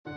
Hello!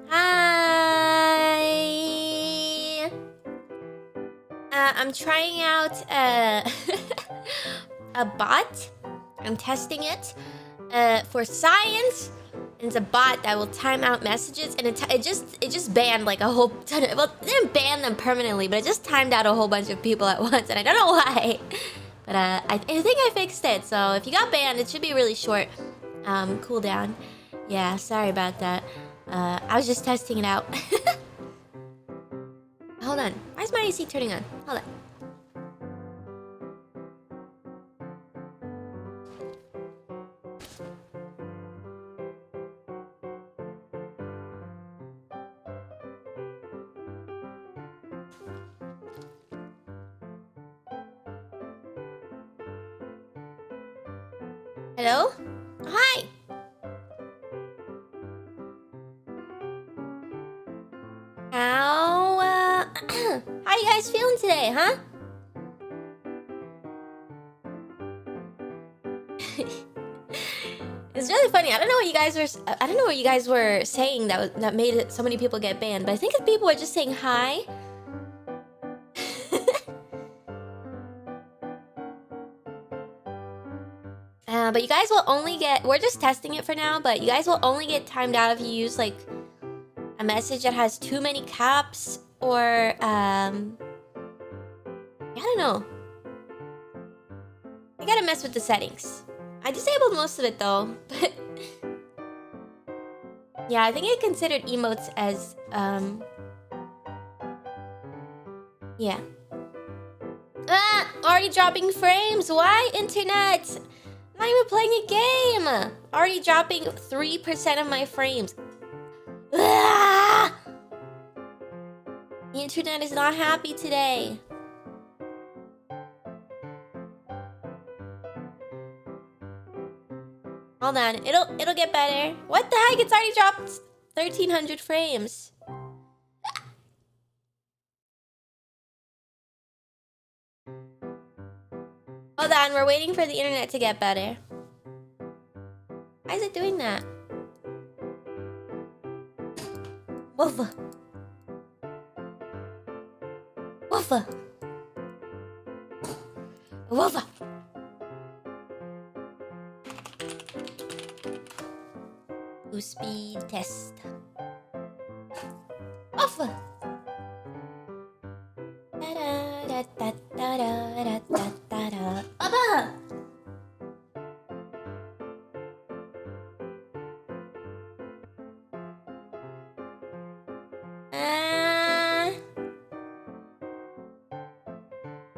Hi! I'm trying out a bot. I'm testing it for science. And it's a bot that will time out messages, and it just banned like a whole ton of, well, it didn't ban them permanently, but it just timed out a whole bunch of people at once, and I don't know why. But I think I fixed it, so if you got banned, it should be really short cooldown. Yeah, sorry about that. I was just testing it out. Hold on. Why is my AC turning on? Hold on. Hello? Hi! How, how you guys feeling today, huh? It's really funny. I don't know what you guys were saying that made it so many people get banned, but I think if people were just saying hi. But you guys will only get, we're just testing it for now, but you guys will only get timed out if you use like a message that has too many caps, or I don't know. I gotta mess with the settings. I disabled most of it though, but yeah, I think it considered emotes as yeah. Already dropping frames. Why, internet? I'm not even playing a game. Already dropping 3% of my frames. The internet is not happy today. Hold on, it'll get better. What the heck? It's already dropped 1,300 frames. Hold on, we're waiting for the internet to get better. Why is it doing that? Woofa. Woofa. Woofa. Speed test. Woofa. Da da da da da da da da. Abba.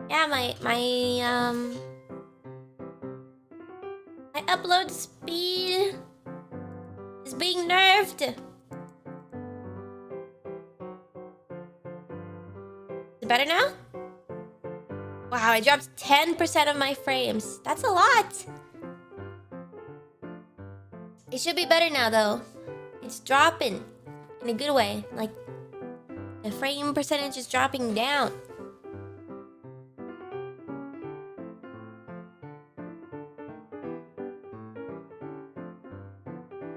Yeah, my upload speed is being nerfed. Is it better now? Wow, I dropped 10% of my frames. That's a lot. It should be better now though. It's dropping in a good way. Like the frame percentage is dropping down.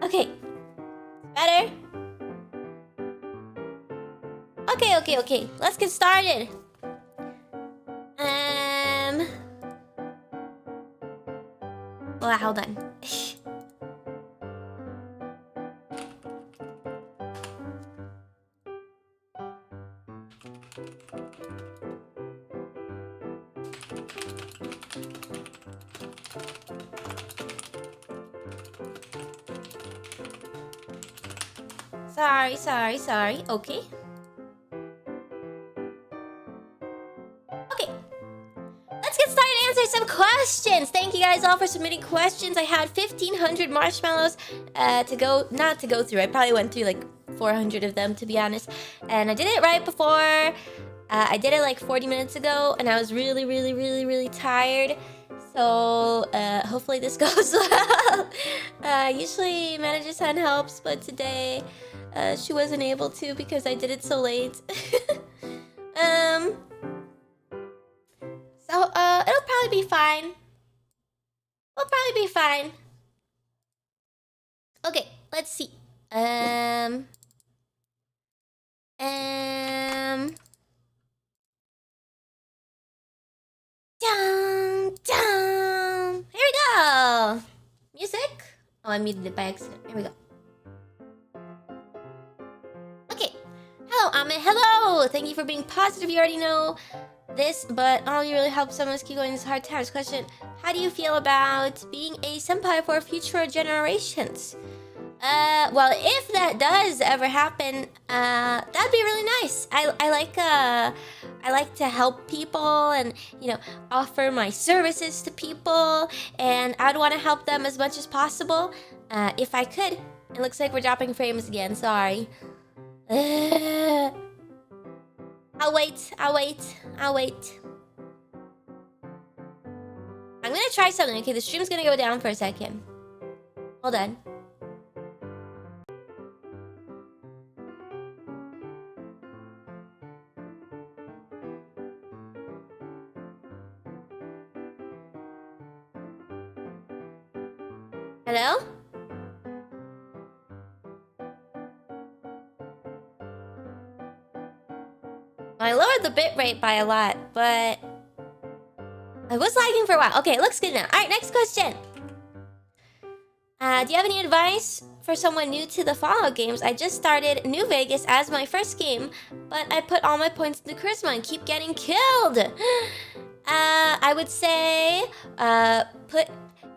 Okay. Better? Okay. Let's get started. Well, hold on. Sorry. Okay. Let's get started and answer some questions. Thank you guys all for submitting questions. I had 1,500 marshmallows not to go through. I probably went through like 400 of them, to be honest. And I did it right before. I did it like 40 minutes ago, and I was really tired. So hopefully this goes well. Usually Manager-san helps, but today she wasn't able to because I did it so late. So it'll probably be fine. Okay, let's see. Down. Here we go. Music. Oh, I muted it by accident. Here we go. Okay. Hello, Ame. Hello. Thank you for being positive. You already know this, but all you really help someone keep going these hard times. Question: how do you feel about being a senpai for future generations? Well, if that does ever happen, that'd be really nice. I like to help people and, you know, offer my services to people, and I'd want to help them as much as possible, if I could. It looks like we're dropping frames again. Sorry. I'll wait. I'm gonna try something. Okay, the stream's gonna go down for a second. Hold on. Hello? I lowered the bitrate by a lot, but I was lagging for a while. Okay, it looks good now. Alright, next question. Do you have any advice for someone new to the Fallout games? I just started New Vegas as my first game, but I put all my points into Charisma and keep getting killed. I would say, put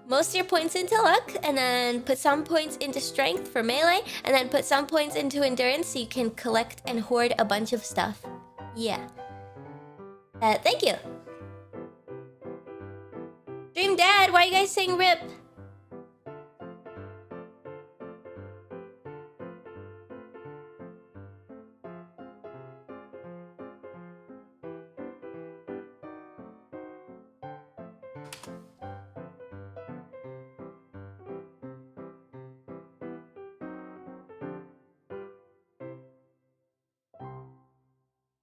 most of your points into luck, and then put some points into strength for melee, and then put some points into endurance so you can collect and hoard a bunch of stuff. Yeah. Thank you. Dream Dad, why are you guys saying RIP?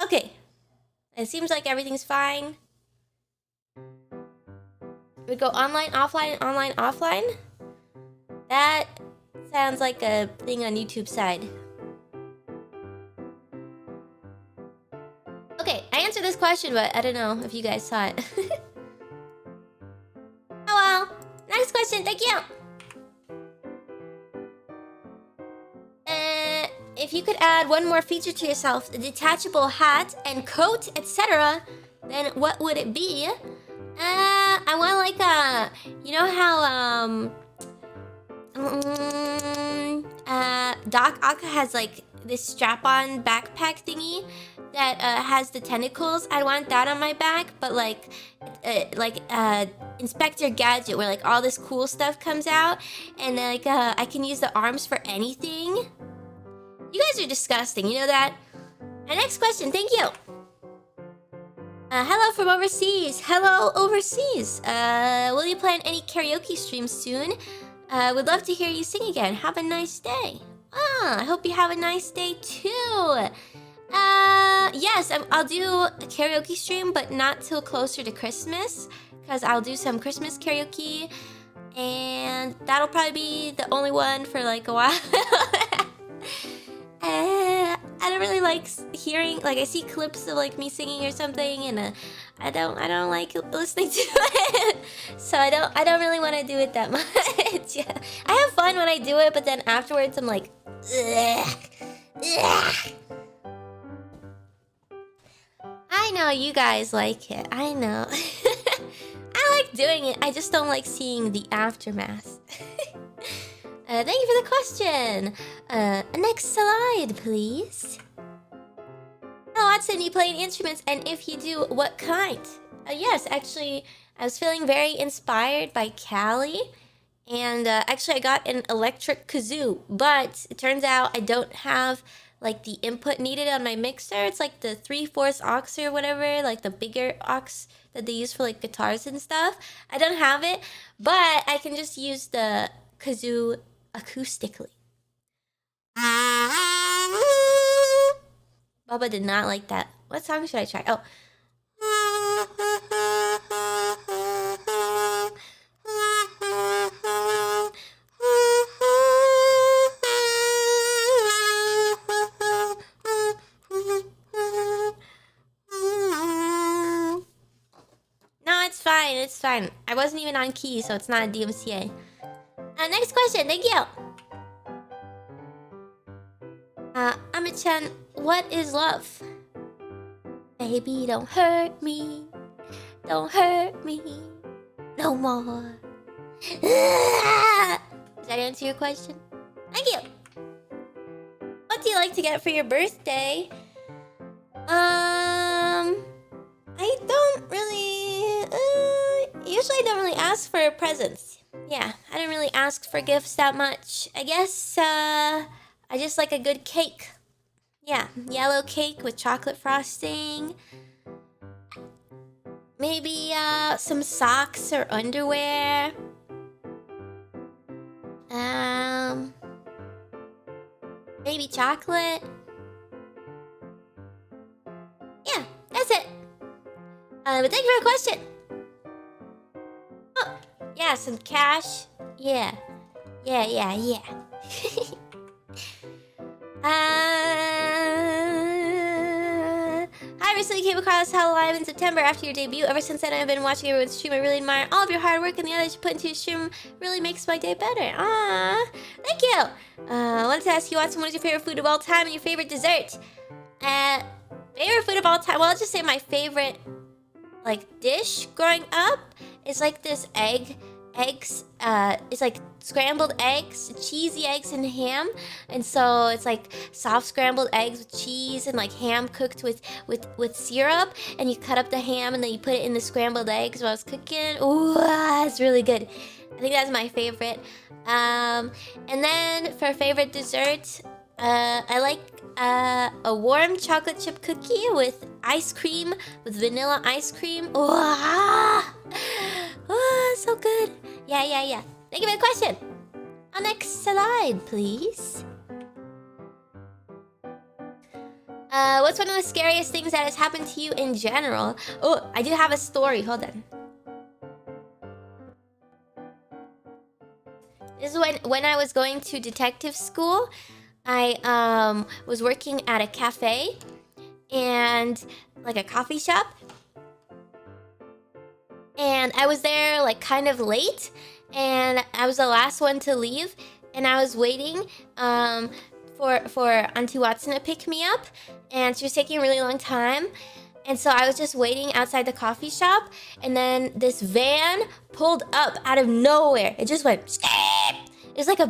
Okay. It seems like everything's fine. We go online, offline. That sounds like a thing on YouTube side. Okay, I answered this question, but I don't know if you guys saw it. Oh well. Next question, thank you. If you could add one more feature to yourself, a detachable hat and coat, etc., then what would it be? I want like a, you know how Doc Ock has like this strap-on backpack thingy that has the tentacles. I want that on my back, but like Inspector Gadget, where like all this cool stuff comes out, and like I can use the arms for anything. You guys are disgusting, you know that? And next question, thank you. Hello from overseas. Hello overseas. Will you plan any karaoke streams soon? Would love to hear you sing again. Have a nice day. I hope you have a nice day too. Yes, I'll do a karaoke stream, but not till closer to Christmas, because I'll do some Christmas karaoke. And that'll probably be the only one for like a while. I don't really like hearing, like I see clips of like me singing or something, and I don't like listening to it. So I don't really want to do it that much. Yeah. I have fun when I do it, but then afterwards I'm like, ugh, ugh. I know you guys like it. I know. I like doing it. I just don't like seeing the aftermath. Thank you for the question. Next slide, please. Oh, Watson, you play instruments, and if you do, what kind? Yes, actually, I was feeling very inspired by Callie, and actually I got an electric kazoo, but it turns out I don't have like the input needed on my mixer. It's like the 3/4 aux or whatever, like the bigger aux that they use for like guitars and stuff. I don't have it, but I can just use the kazoo acoustically. Bubba did not like that. What song should I try? Oh. No, it's fine. It's fine. I wasn't even on key, so it's not a DMCA. Next question. Thank you. Ami-chan, what is love? Baby, don't hurt me. Don't hurt me no more. Does that answer your question? Thank you. What do you like to get for your birthday? I don't really... usually I don't really ask for presents. Yeah, I don't really ask for gifts that much. I guess, I just like a good cake. Yeah, yellow cake with chocolate frosting. Maybe, some socks or underwear. Maybe chocolate. Yeah, that's it. But thank you for the question. Oh, yeah, some cash. Yeah. Yeah. I recently came across hololive in September after your debut. Ever since then, I've been watching everyone's stream. I really admire all of your hard work, and the others you put into your stream really makes my day better. Thank you. I wanted to ask you, Watson, what is your favorite food of all time and your favorite dessert? Favorite food of all time? Well, I'll just say my favorite, like, dish growing up is like this eggs, it's like scrambled eggs, cheesy eggs and ham, and so it's like soft scrambled eggs with cheese and like ham cooked with syrup, and you cut up the ham and then you put it in the scrambled eggs while I was cooking. Ooh, it's really good. I think that's my favorite. And then for favorite dessert, I like a warm chocolate chip cookie with ice cream, with vanilla ice cream. So good. Yeah. Thank you for the question. Next slide, please. What's one of the scariest things that has happened to you in general? Oh, I do have a story. Hold on. This is when I was going to detective school. I was working at a cafe and like a coffee shop. And I was there like kind of late, and I was the last one to leave, and I was waiting for Auntie Watson to pick me up, and she was taking a really long time. And so I was just waiting outside the coffee shop, and then this van pulled up out of nowhere. It just went it was like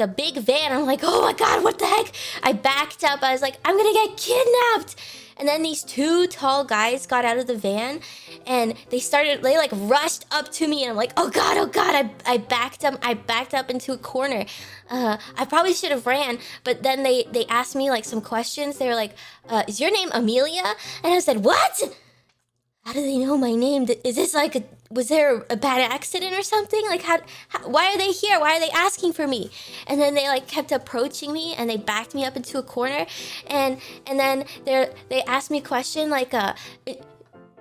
a big van. I'm like, oh my god, what the heck? I backed up. I was like, I'm gonna get kidnapped. And then these two tall guys got out of the van, and they like rushed up to me, and I'm like, oh god. I backed up into a corner. I probably should have ran, but then they asked me like some questions. They were like, is your name Amelia? And I said, what? How do they know my name? Is this like was there a bad accident or something? Like, why are they here? Why are they asking for me? And then they like kept approaching me, and they backed me up into a corner, and then they asked me a question like,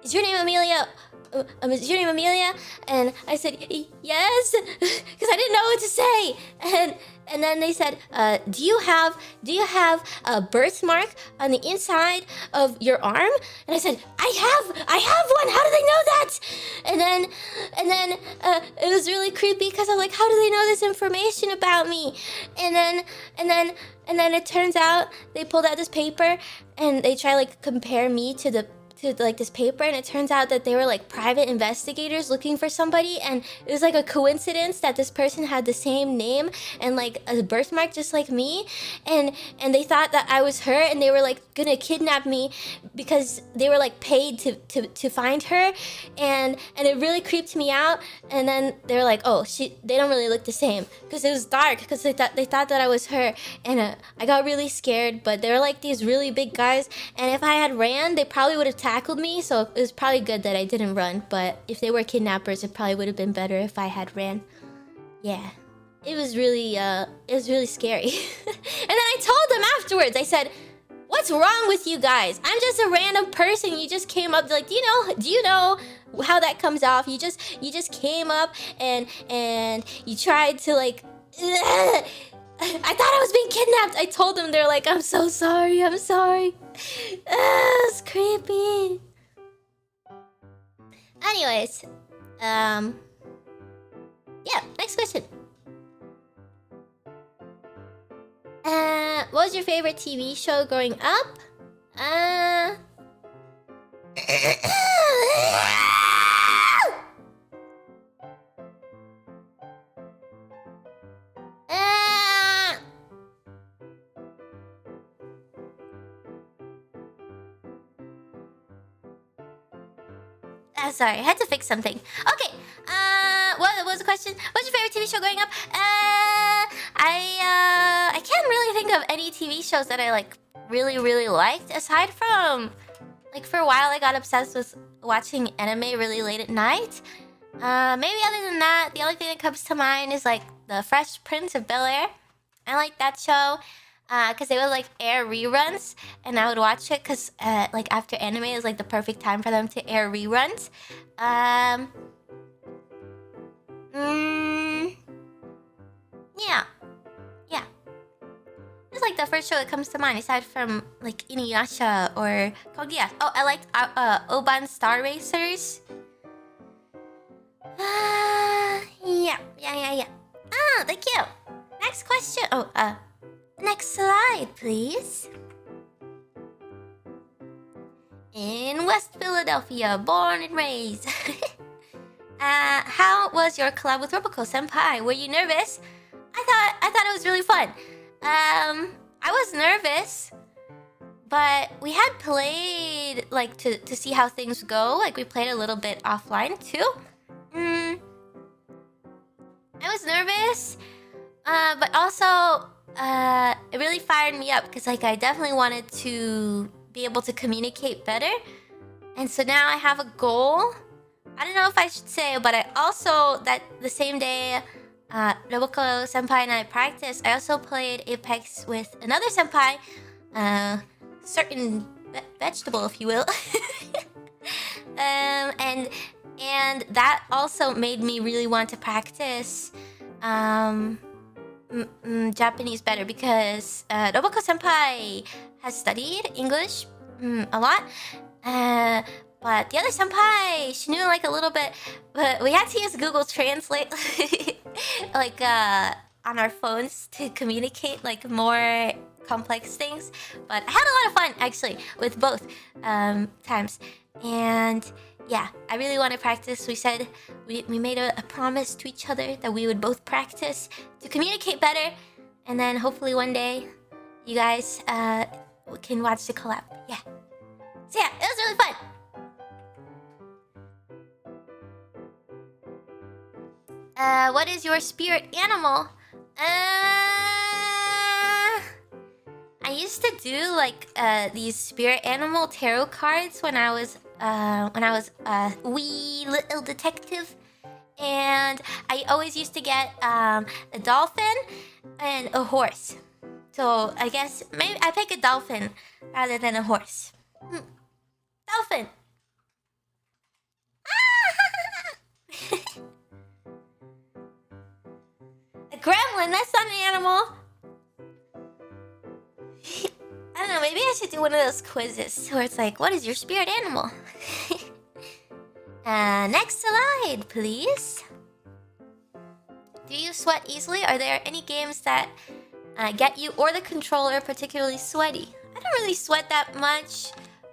is your name Amelia? is your name Amelia?" And I said, "Yes," because I didn't know what to say. And then they said, "Do you have a birthmark on the inside of your arm?" And I said, "I have one. How do they know that?" And then it was really creepy because I was like, "How do they know this information about me?" And then it turns out they pulled out this paper and they try like compare me to like this paper, and it turns out that they were like private investigators looking for somebody, and it was like a coincidence that this person had the same name and like a birthmark just like me, and they thought that I was her, and they were like gonna kidnap me because they were like paid to find her, and it really creeped me out. And then they were like, "Oh, they don't really look the same," because it was dark, because they thought that I was her, and I got really scared. But they were like these really big guys, and if I had ran, they probably would have tackled me, so it was probably good that I didn't run. But if they were kidnappers, it probably would have been better if I had ran. Yeah, it was really scary. And then I told them afterwards, I said, "What's wrong with you guys? I'm just a random person. You just came up, like, do you know how that comes off? You just came up and you tried to like I thought I was being kidnapped." I told them. They're like, I'm so sorry. It's creepy. Anyways, yeah, next question. What was your favorite TV show growing up? Sorry, I had to fix something. Okay, what was the question? What's your favorite TV show growing up? I can't really think of any TV shows that I like really liked, aside from like for a while I got obsessed with watching anime really late at night. Maybe other than that, the only thing that comes to mind is like the Fresh Prince of Bel-Air. I like that show. Because they would like air reruns, and I would watch it because like after anime is like the perfect time for them to air reruns. Yeah. It's like the first show that comes to mind, aside from like Inuyasha or Kogia. Oh, I liked Oban Star Racers. Yeah. Oh, thank you. Next question. Next slide, please. In West Philadelphia, born and raised. How was your collab with Roboco Senpai? Were you nervous? I thought it was really fun. I was nervous, but we had played like to see how things go. Like we played a little bit offline too. I was nervous, but also it really fired me up because like I definitely wanted to be able to communicate better, and so now I have a goal. I don't know if I should say, but I also, that the same day Roboco Senpai and I practiced, I also played Apex with another senpai, certain vegetable, if you will. And that also made me really want to practice Japanese better, because Roboco Senpai has studied English a lot, but the other senpai, she knew like a little bit, but we had to use Google Translate like on our phones to communicate like more complex things. But I had a lot of fun actually with both times, and yeah, I really want to practice. We said we made a promise to each other that we would both practice to communicate better, and then hopefully one day you guys can watch the collab. Yeah. So yeah, it was really fun. What is your spirit animal? I used to do like these spirit animal tarot cards when I was a wee little detective, and I always used to get a dolphin and a horse. So I guess maybe I pick a dolphin rather than a horse. Dolphin. A gremlin? That's not an animal. I don't know, maybe I should do one of those quizzes where it's like, what is your spirit animal? Next slide, please. Do you sweat easily? Are there any games that get you or the controller particularly sweaty? I don't really sweat that much,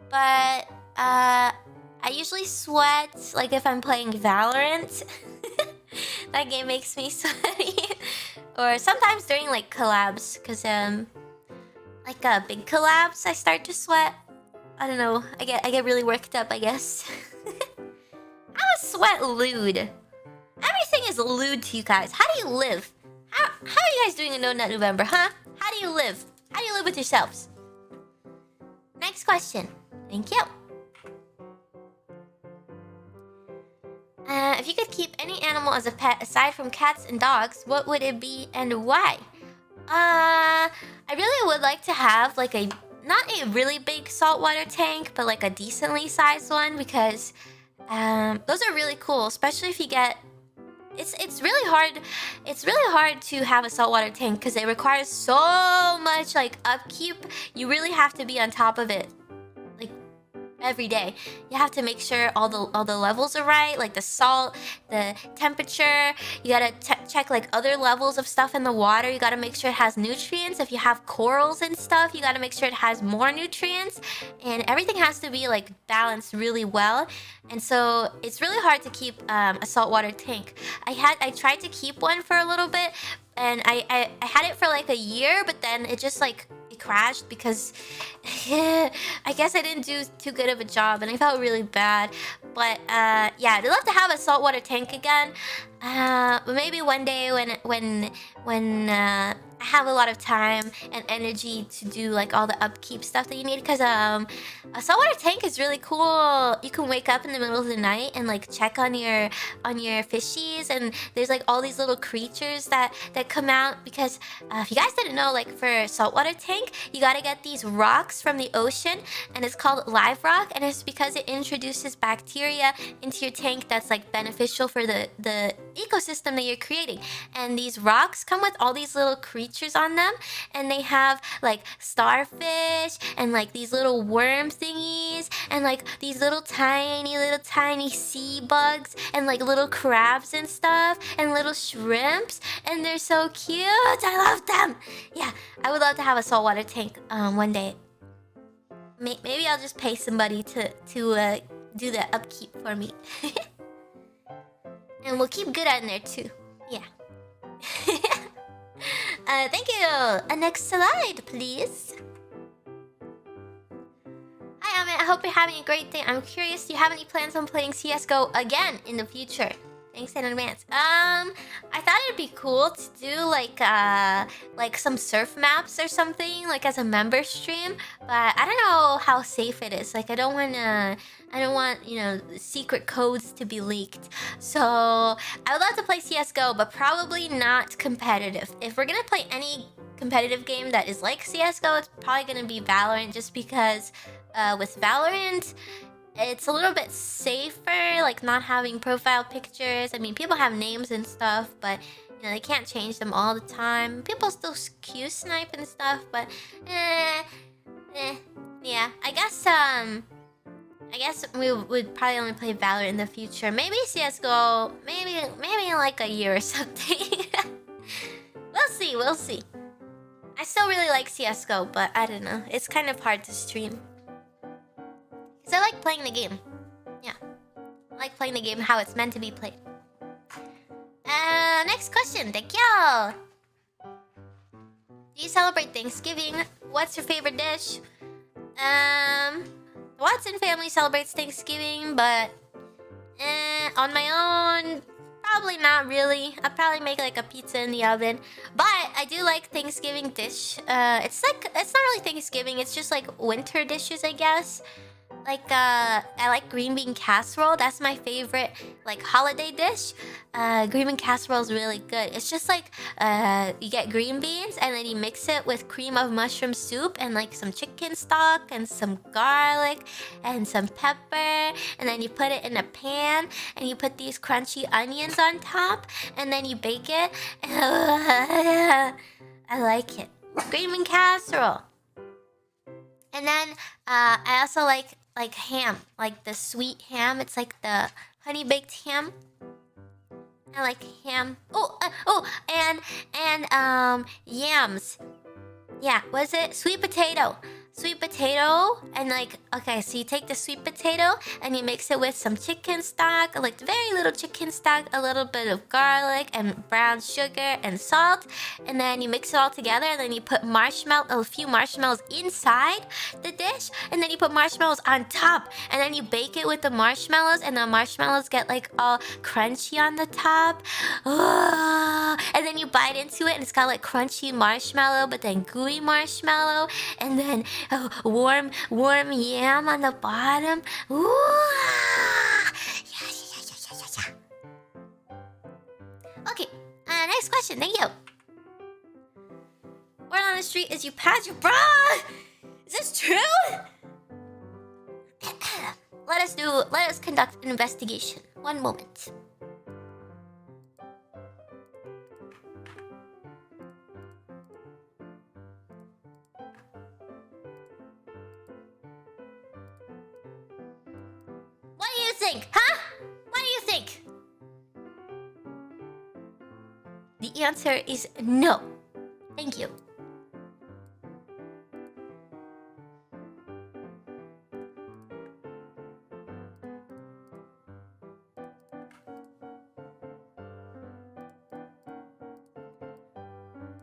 but I usually sweat like if I'm playing Valorant. That game makes me sweaty. Or sometimes during like collabs, because like big collabs, I start to sweat. I don't know. I get really worked up, I guess. I'm a sweat lewd. Everything is lewd to you guys. How do you live? How are you guys doing in No Nut November, huh? How do you live? How do you live with yourselves? Next question. Thank you. If you could keep any animal as a pet aside from cats and dogs, what would it be and why? I really would like to have like not a really big saltwater tank, but like a decently sized one, because those are really cool, especially if you get... It's really hard to have a saltwater tank because it requires so much like upkeep. You really have to be on top of it like every day. You have to make sure all the levels are right, like the salt, the temperature. You gotta check like other levels of stuff in the water. You gotta make sure it has nutrients. If you have corals and stuff, you gotta make sure it has more nutrients, and everything has to be like balanced really well. And so it's really hard to keep a saltwater tank. I tried to keep one for a little bit, and I had it for like a year, but then it just like it crashed because I guess I didn't do too good of a job, and I felt really bad. But yeah, I'd love to have a saltwater tank again. But maybe one day when I have a lot of time and energy to do like all the upkeep stuff that you need, because a saltwater tank is really cool. You can wake up in the middle of the night and like check on your fishies, and there's like all these little creatures that come out, because if you guys didn't know, like for a saltwater tank you gotta get these rocks from the ocean, and it's called live rock, and it's because it introduces bacteria into your tank that's like beneficial for the ecosystem that you're creating. And these rocks come with all these little creatures on them, and they have like starfish and like these little worm thingies, and like these little tiny sea bugs, and like little crabs and stuff, and little shrimps, and they're so cute. I love them. Yeah, I would love to have a saltwater tank one day. Maybe I'll just pay somebody to do the upkeep for me. And we'll keep good in there too. Yeah. Thank you. Next slide, please. Hi, Amit. I hope you're having a great day. I'm curious, do you have any plans on playing CSGO again in the future? Thanks in advance. I thought it'd be cool to do like some surf maps or something, like as a member stream, but I don't know how safe it is. Like I don't want, you know, secret codes to be leaked. So I would love to play CSGO, but probably not competitive. If we're gonna play any competitive game that is like CSGO, it's probably gonna be Valorant, just because with Valorant, it's a little bit safer, like not having profile pictures. I mean, people have names and stuff, but you know, they can't change them all the time. People still Q snipe and stuff, but yeah. I guess we would probably only play Valorant in the future. Maybe CS:GO, maybe in like a year or something. We'll see. I still really like CS:GO, but I don't know. It's kind of hard to stream. Because I like playing the game. Yeah. I like playing the game how it's meant to be played. Next question. Thank you. Do you celebrate Thanksgiving? What's your favorite dish? The Watson family celebrates Thanksgiving, but on my own, probably not really. I'll probably make like a pizza in the oven. But I do like Thanksgiving dish. It's not really Thanksgiving. It's just like winter dishes, I guess. I like green bean casserole. That's my favorite like holiday dish. Green bean casserole is really good. It's just like you get green beans and then you mix it with cream of mushroom soup and like some chicken stock and some garlic and some pepper, and then you put it in a pan and you put these crunchy onions on top and then you bake it. I like it. Green bean casserole. And then I also like ham, like the sweet ham. It's like the honey baked ham. I like ham. And yams. Yeah, was it sweet potato? Sweet potato and like, okay, so you take the sweet potato and you mix it with some chicken stock, like very little chicken stock, a little bit of garlic and brown sugar and salt, and then you mix it all together and then you put a few marshmallows inside the dish, and then you put marshmallows on top, and then you bake it with the marshmallows, and the marshmallows get like all crunchy on the top. And then you bite into it and it's got like crunchy marshmallow but then gooey marshmallow, and then warm yam on the bottom. Ooh. Yeah. Okay, next question. Thank you. Word on the street is you pass your bra. Is this true? Let us conduct an investigation. One moment. What do you think? Huh? What do you think? The answer is no. Thank you.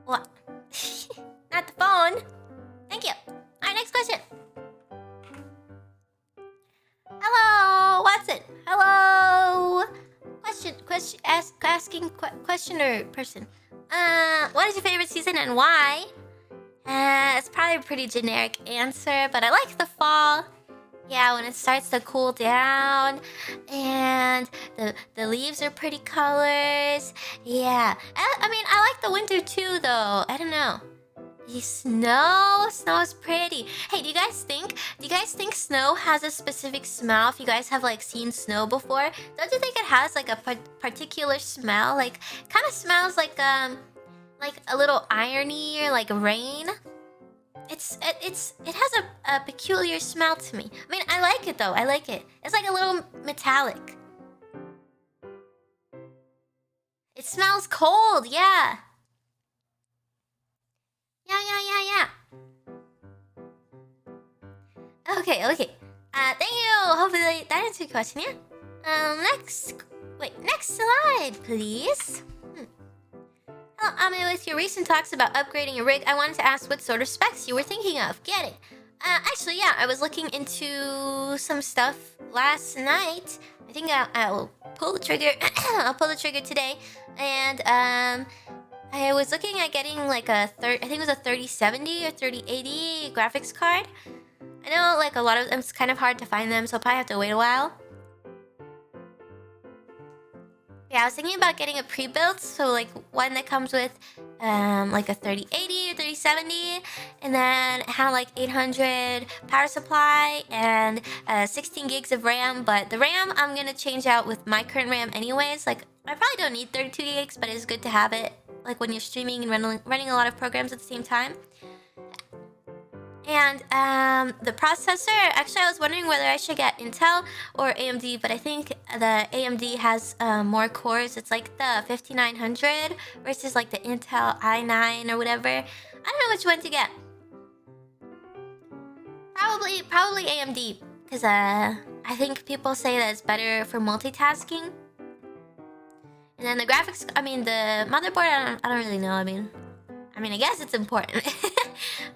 What? Not the phone. Thank you. Alright, next question. Hello, Watson. Hello. Questioner person. What is your favorite season and why? It's probably a pretty generic answer, but I like the fall. Yeah, when it starts to cool down and the leaves are pretty colors. Yeah, I mean, I like the winter too, though. I don't know. Snow is pretty. Hey, do you guys think snow has a specific smell? If you guys have like seen snow before, don't you think it has like a particular smell? Like, kind of smells like a little irony or like rain. It has a peculiar smell to me. I mean, I like it though. I like it. It's like a little metallic. It smells cold. Yeah. Yeah. Okay. Thank you. Hopefully that answered your question, yeah? Next slide, please. Hello, Amelia. With your recent talks about upgrading your rig, I wanted to ask what sort of specs you were thinking of. Get it? Actually, yeah, I was looking into some stuff last night. I think I'll pull the trigger. I'll pull the trigger today, and I was looking at getting like I think it was a 3070 or 3080 graphics card. I know like a lot of them, it's kind of hard to find them, so I'll probably have to wait a while. Yeah, I was thinking about getting a pre-built, so like one that comes with like a 3080 or 3070, and then it had like 800 power supply and 16 gigs of RAM. But the RAM I'm gonna change out with my current RAM anyways. Like I probably don't need 32 gigs, but it's good to have it like when you're streaming and running a lot of programs at the same time. And the processor, actually I was wondering whether I should get Intel or AMD, but I think the AMD has more cores. It's like the 5900 versus like the Intel i9 or whatever. I don't know which one to get. Probably AMD, because I think people say that it's better for multitasking. And then the graphics, I mean the motherboard, I don't really know. I mean I guess it's important.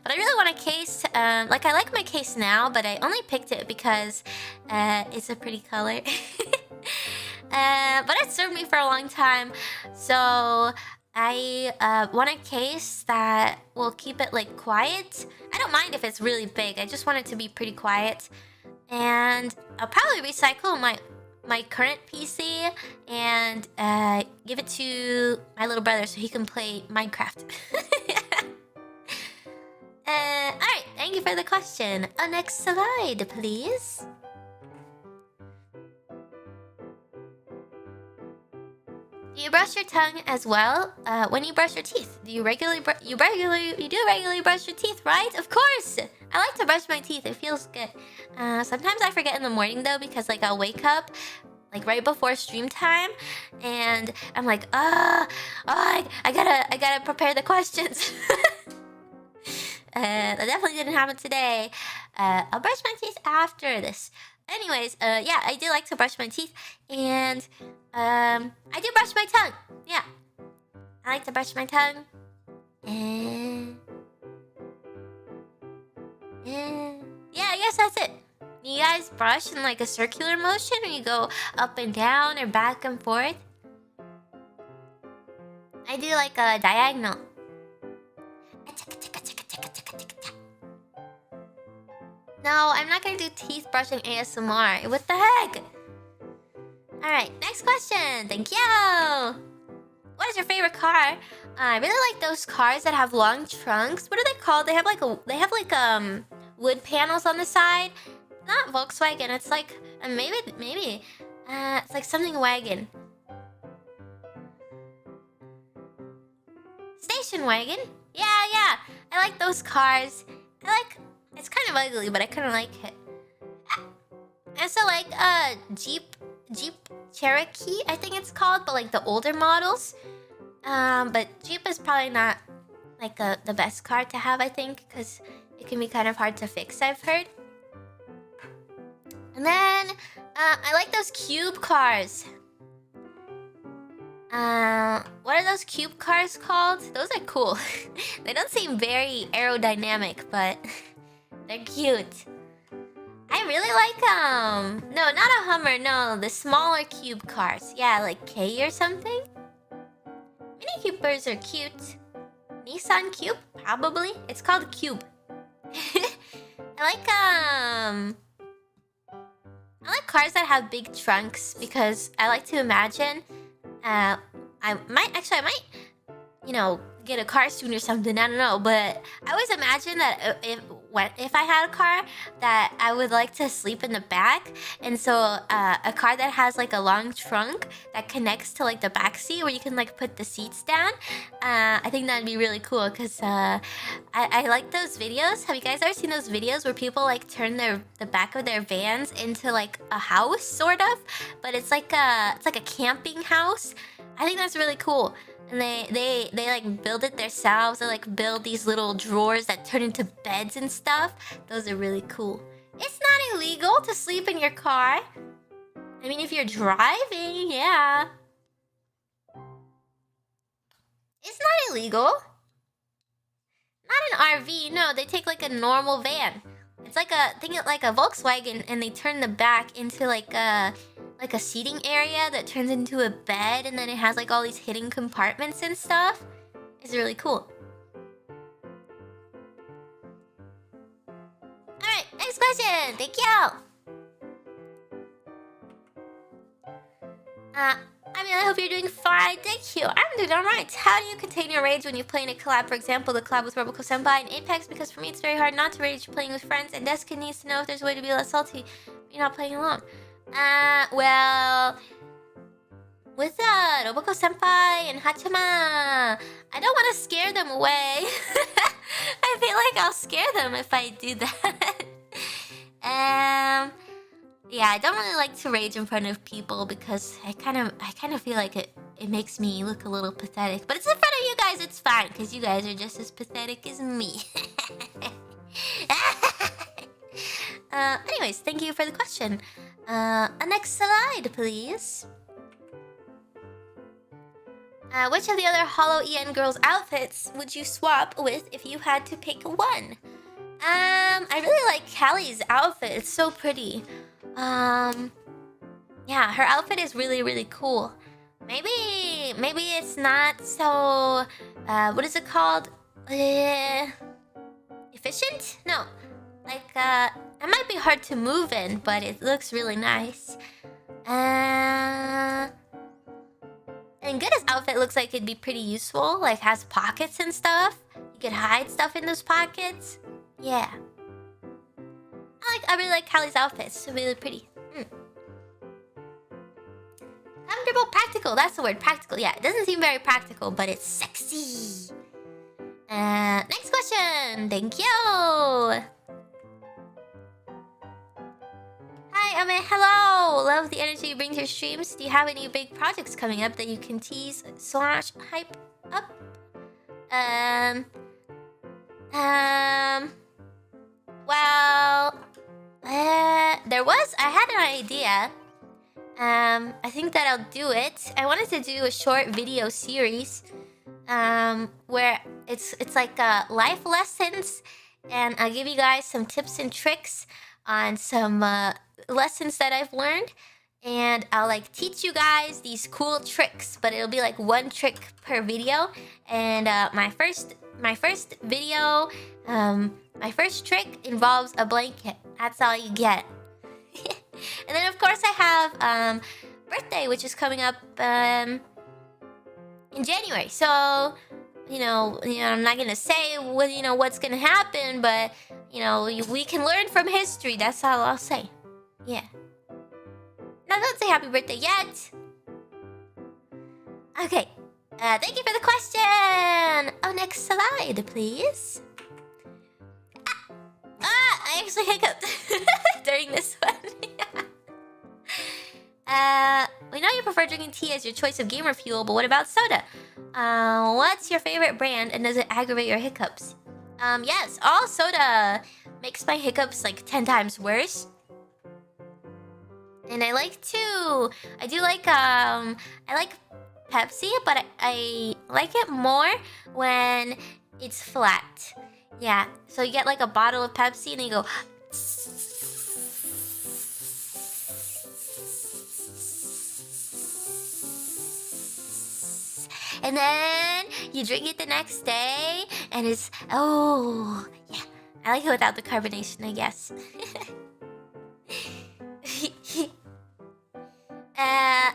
But I really want a case. Like I like my case now, but I only picked it because it's a pretty color. But it served me for a long time, so I want a case that will keep it like quiet. I don't mind if it's really big. I just want it to be pretty quiet. and I'll probably recycle my current PC and give it to my little brother so he can play Minecraft. Alright, thank you for the question. Next slide, please. Do you brush your tongue as well when you brush your teeth? Do you regularly brush your teeth, right? Of course! I like to brush my teeth. It feels good. Sometimes I forget in the morning though because like I'll wake up like right before stream time and I'm like, I gotta prepare the questions. That definitely didn't happen today. I'll brush my teeth after this. Anyways, yeah, I do like to brush my teeth, and I do brush my tongue. Yeah, I like to brush my tongue. And yeah, I guess that's it. You guys brush in like a circular motion, or you go up and down or back and forth? I do like a diagonal. No, I'm not gonna do teeth brushing ASMR. What the heck? Alright, next question. Thank you. What is your favorite car? I really like those cars that have long trunks. What are they called? They have like wood panels on the side. Not Volkswagen. It's like maybe it's like something wagon. Station wagon. Yeah. I like those cars. It's kind of ugly, but I kind of like it. I also like Jeep Cherokee, I think it's called, but like the older models. But Jeep is probably not like the best car to have, I think, because it can be kind of hard to fix, I've heard. And then I like those cube cars. What are those cube cars called? Those are cool. They don't seem very aerodynamic, but they're cute. I really like no, not a Hummer, no, the smaller cube cars. Yeah, like K or something. Mini Coopers are cute. Nissan Cube, probably. It's called Cube. I like cars that have big trunks because I like to imagine. I might, you know, get a car soon or something. I don't know, but I always imagine that if I had a car, that I would like to sleep in the back, and so a car that has like a long trunk that connects to like the back seat where you can like put the seats down. I think that'd be really cool because I like those videos. Have you guys ever seen those videos where people like turn the back of their vans into like a house, sort of, but it's like a camping house? I think that's really cool. And they like build it themselves. They like build these little drawers that turn into beds and stuff. Those are really cool. It's not illegal to sleep in your car. I mean, if you're driving, yeah. It's not illegal. Not an RV, no. They take like a normal van. It's like like a Volkswagen, and they turn the back into like a seating area that turns into a bed, and then it has like all these hidden compartments and stuff. It's really cool. Alright, next question. Thank you. I mean, I hope you're doing fine. Thank you. I'm doing alright. How do you contain your rage when you play in a collab? For example, the collab with Roboco Senpai and Apex, because for me it's very hard not to rage playing with friends, and Deska needs to know if there's a way to be less salty when you're not playing alone. Well, with Roboco Senpai and Hachima, I don't want to scare them away. I feel like I'll scare them if I do that. Yeah, I don't really like to rage in front of people because I kind of feel like it makes me look a little pathetic. But it's in front of you guys, it's fine, because you guys are just as pathetic as me. Anyways, thank you for the question. Next slide, please. Which of the other hololive-EN girls' outfits would you swap with if you had to pick one? I really like Callie's outfit. It's so pretty. Yeah, her outfit is really, really cool. Maybe it's not so, what is it called? Efficient? No. it might be hard to move in, but it looks really nice. And Goodest outfit looks like it'd be pretty useful. Like, has pockets and stuff. You could hide stuff in those pockets. Yeah. I really like Callie's outfits. It's really pretty. Comfortable, practical. That's the word, practical. Yeah, it doesn't seem very practical, but it's sexy. Next question. Thank you. Hi, hello. Love the energy you bring to your streams. Do you have any big projects coming up that you can tease / hype up? Well, I had an idea. I think that I'll do it. I wanted to do a short video series, where it's like life lessons, and I'll give you guys some tips and tricks on some lessons that I've learned, and I'll like teach you guys these cool tricks, but it'll be like one trick per video. And my first video, my first trick involves a blanket. That's all you get. And then of course I have birthday, which is coming up in January. So you know, I'm not gonna say what's gonna happen, but we can learn from history. That's all I'll say. Yeah. Now don't say happy birthday yet. Okay. Thank you for the question. Oh, next slide, please. I actually hiccuped during this one. We know you prefer drinking tea as your choice of gamer fuel, but what about soda? What's your favorite brand, and does it aggravate your hiccups? Yes, all soda makes my hiccups like 10 times worse. And I do like Pepsi, but I like it more when it's flat. Yeah, so you get like a bottle of Pepsi and then you go and then you drink it the next day and it's, oh yeah, I like it without the carbonation, I guess.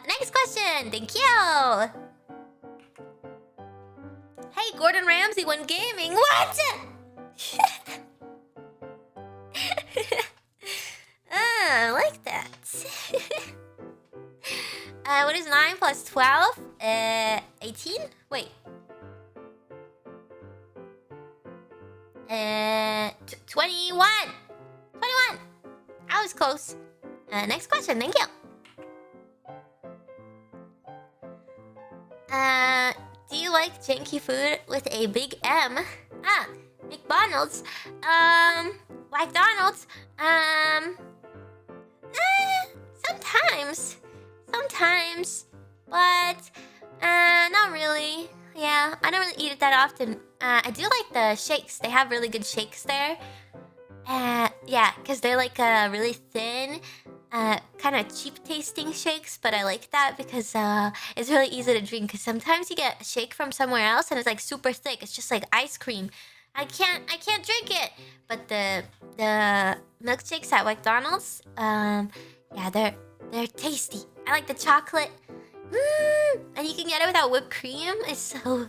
Next question. Thank you. Hey, Gordon Ramsay won gaming. What? I like that. What is 9 plus 12? 18? Wait. 21. 21. I was close. Next question. Thank you. Do you like janky food with a big M? McDonald's. McDonald's. Sometimes, but not really. Yeah, I don't really eat it that often. I do like the shakes. They have really good shakes there. Yeah, because they're like really thin, kind of cheap tasting shakes, but I like that because it's really easy to drink. Because sometimes you get a shake from somewhere else and it's like super thick. It's just like ice cream. I can't drink it. But the milkshakes at McDonald's, yeah, they're tasty. I like the chocolate. And you can get it without whipped cream. It's so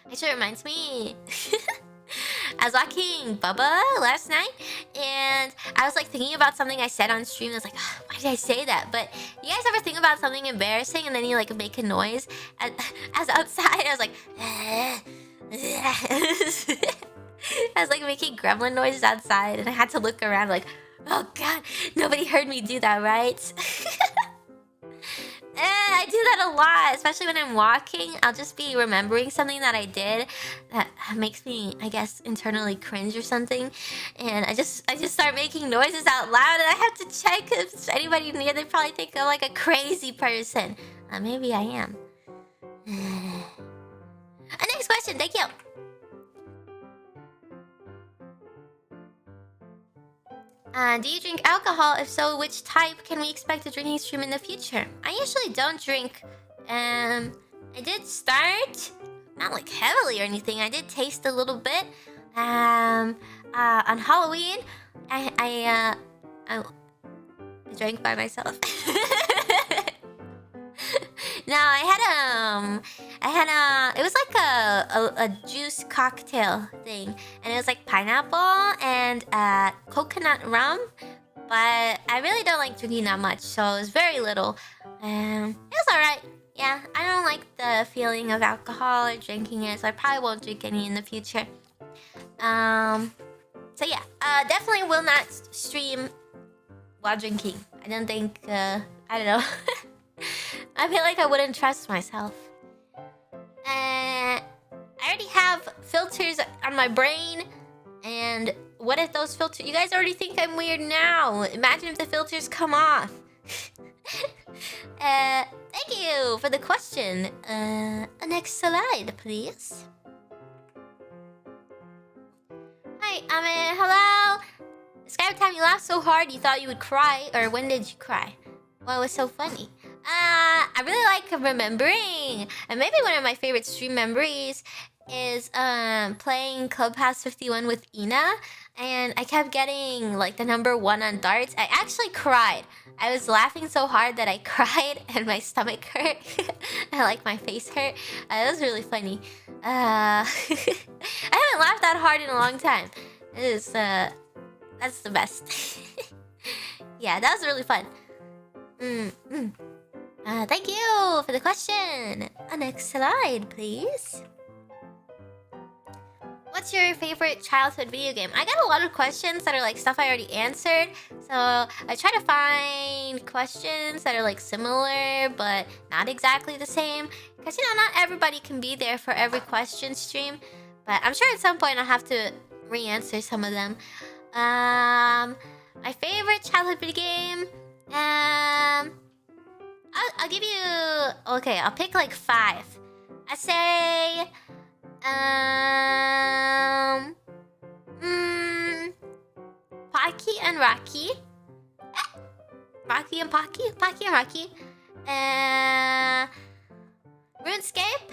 Actually reminds me. I was watching Bubba last night, and I was like thinking about something I said on stream. I was like, oh, why did I say that? But you guys ever think about something embarrassing and then you like make a noise? As outside, I was like, I was like making gremlin noises outside, and I had to look around like, oh god, nobody heard me do that, right? I do that a lot, especially when I'm walking. I'll just be remembering something that I did that makes me, I guess, internally cringe or something, and I just start making noises out loud, and I have to check if there's anybody near. They probably think I'm like a crazy person. Maybe I am. Next question, thank you. Do you drink alcohol? If so, which type? Can we expect a drinking stream in the future? I usually don't drink. I did start not like heavily or anything. I did taste a little bit. On Halloween, I drank by myself. No, it was like a juice cocktail thing, and it was like pineapple and coconut rum. But I really don't like drinking that much, so it was very little. It was alright. Yeah, I don't like the feeling of alcohol or drinking it, so I probably won't drink any in the future. So yeah, definitely will not stream while drinking. I don't think, I don't know. I feel like I wouldn't trust myself. I already have filters on my brain, and what if those filters... You guys already think I'm weird now. Imagine if the filters come off. Thank you for the question. Next slide, please. Hi, Ame. Hello. Describe a time you laughed so hard you thought you would cry, or when did you cry? What was so funny? I really like remembering, and maybe one of my favorite stream memories is playing Clubhouse 51 with Ina, and I kept getting like the number 1 on darts. I actually cried. I was laughing so hard that I cried and my stomach hurt. And like my face hurt. It was really funny. I haven't laughed that hard in a long time. It is that's the best. Yeah, that was really fun. Thank you for the question. Next slide, please. What's your favorite childhood video game? I got a lot of questions that are like stuff I already answered. So I try to find questions that are like similar, but not exactly the same. Because, you know, not everybody can be there for every question stream. But I'm sure at some point I'll have to re-answer some of them. My favorite childhood video game... I'll give you... Okay, I'll pick like 5. I say... Pocky and Rocky. Rocky and Pocky? Pocky and Rocky. RuneScape.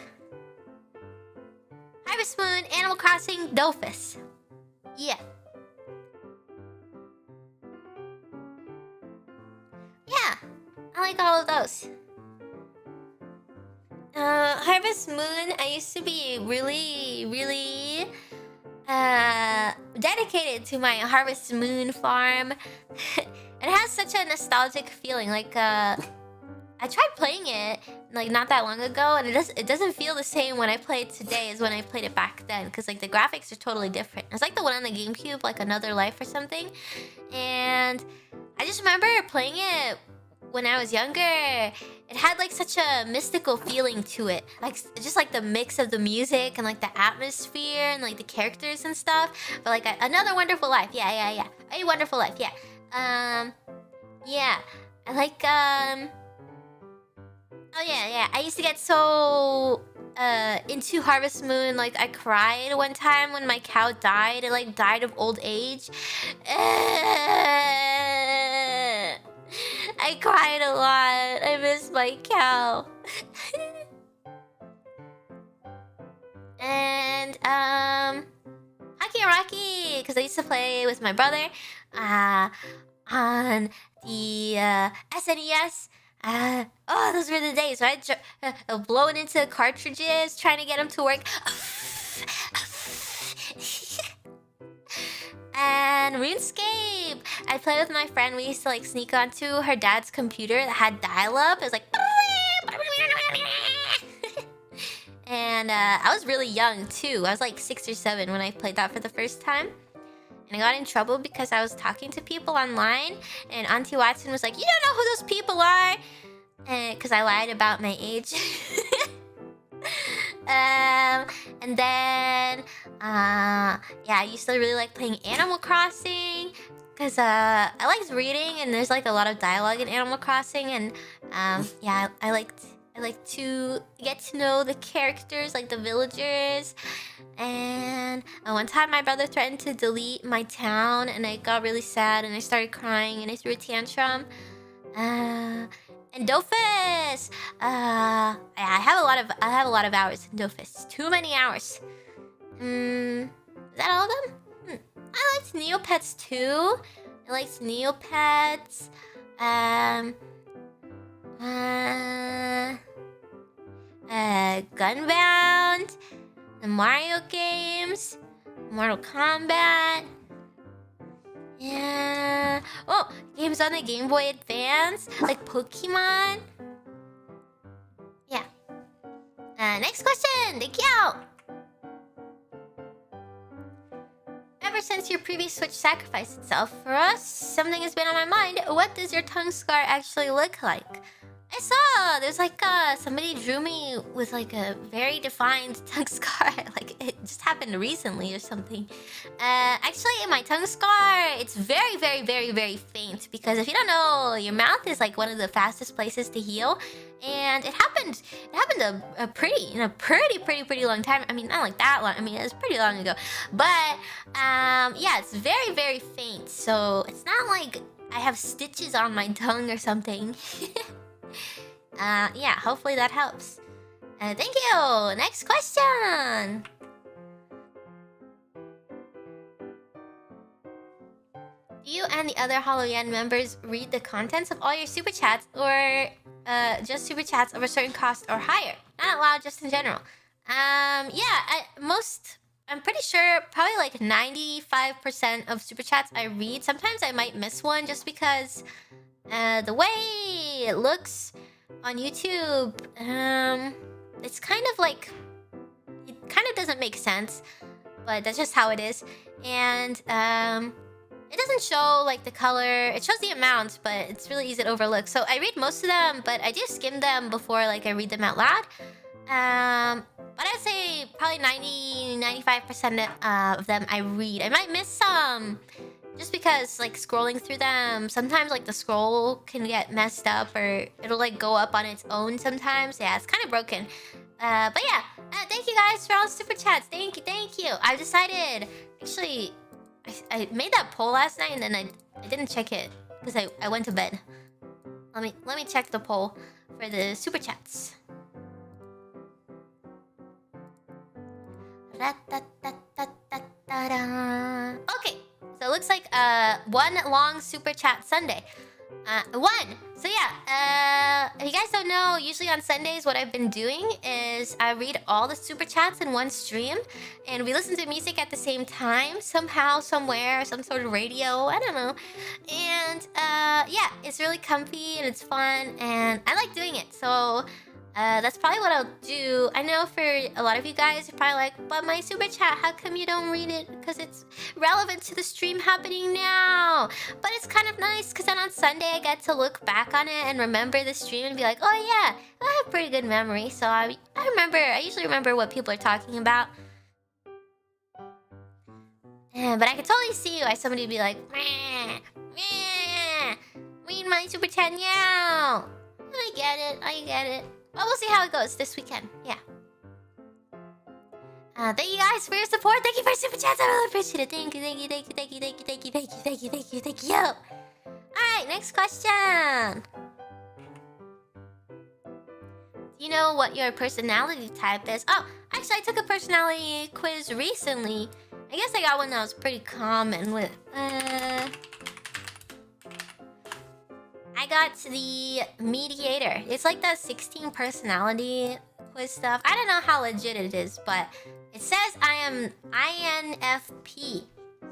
Harvest Moon, Animal Crossing, Dofus. Yeah. Yeah, I like all of those. Harvest Moon, I used to be really dedicated to my Harvest Moon farm. It has such a nostalgic feeling. Like, I tried playing it like not that long ago, and it doesn't feel the same when I play it today as when I played it back then, because like the graphics are totally different. It's like the one on the GameCube, like Another Life or something. And I just remember playing it when I was younger. It had like such a mystical feeling to it, like just like the mix of the music and like the atmosphere and like the characters and stuff. But like Another Wonderful Life, yeah. A Wonderful Life, yeah. Yeah, I like oh yeah. I used to get so into Harvest Moon. Like I cried one time when my cow died. It like died of old age. I cried a lot. I miss my cow. And Hockey and Rocky, because I used to play with my brother on the SNES. Oh, those were the days, right? Blowing into cartridges, trying to get them to work. And RuneScape, I played with my friend. We used to like sneak onto her dad's computer that had dial-up. It was like... And I was really young too. I was like 6 or 7 when I played that for the first time. And I got in trouble because I was talking to people online, and Auntie Watson was like, "You don't know who those people are?" Because I lied about my age. And then, yeah, I used to really like playing Animal Crossing because I liked reading, and there's like a lot of dialogue in Animal Crossing, and yeah, I like to get to know the characters, like the villagers. And one time my brother threatened to delete my town, and I got really sad, and I started crying, and I threw a tantrum. And Dofus! I have a lot of hours in Dofus. Too many hours. Is that all of them? I liked Neopets too. I liked Neopets. Gunbound. The Mario games. Mortal Kombat. Yeah. Oh, games on the Game Boy Advance, like Pokemon. Yeah. Next question. Thank you. Ever since your previous Switch sacrificed itself for us, something has been on my mind. What does your tongue scar actually look like? I saw there's like somebody drew me with like a very defined tongue scar. Like it just happened recently or something. Actually, in my tongue scar, it's very, very, very, very faint because if you don't know, your mouth is like one of the fastest places to heal, and it happened a pretty long time. I mean, not like that long. I mean, it was pretty long ago, but yeah, it's very, very faint. So it's not like I have stitches on my tongue or something. Yeah, hopefully that helps. Thank you. Next question. Do you and the other hololive-EN members read the contents of all your super chats, or just super chats of a certain cost or higher? Not allowed, just in general. Yeah, I'm pretty sure probably like 95% of super chats I read. Sometimes I might miss one just because the way it looks on YouTube, it's kind of like, it kind of doesn't make sense, but that's just how it is. And it doesn't show like the color. It shows the amount, but it's really easy to overlook. So I read most of them, but I do skim them before like I read them out loud. But I'd say probably 95% of them I read. I might miss some just because like scrolling through them, sometimes like the scroll can get messed up or it'll like go up on its own sometimes. Yeah, it's kind of broken. But yeah, thank you guys for all the super chats. Thank you. I decided, actually, I made that poll last night and then I didn't check it because I went to bed. Let me check the poll for the super chats. Okay, so it looks like one long super chat Sunday. One. So yeah, if you guys don't know, usually on Sundays what I've been doing is I read all the super chats in one stream, and we listen to music at the same time, somehow, somewhere, some sort of radio, I don't know. And yeah, it's really comfy and it's fun, and I like doing it. So that's probably what I'll do. I know for a lot of you guys, you're probably like, but my super chat, how come you don't read it? Because it's relevant to the stream happening now. But it's kind of nice because then on Sunday I get to look back on it and remember the stream and be like, oh yeah, I have pretty good memory. So I usually remember what people are talking about. But I can totally see why somebody would be like, meh, meh, read my super chat now. I get it. Well, we'll see how it goes this weekend. Yeah. Thank you guys for your support. Thank you for super chats. I really appreciate it. Thank you. Alright, next question. Do you know what your personality type is? Oh, actually, I took a personality quiz recently. I guess I got one that was pretty common with... I got the mediator. It's like the 16 personality quiz stuff. I don't know how legit it is, but it says I am INFP.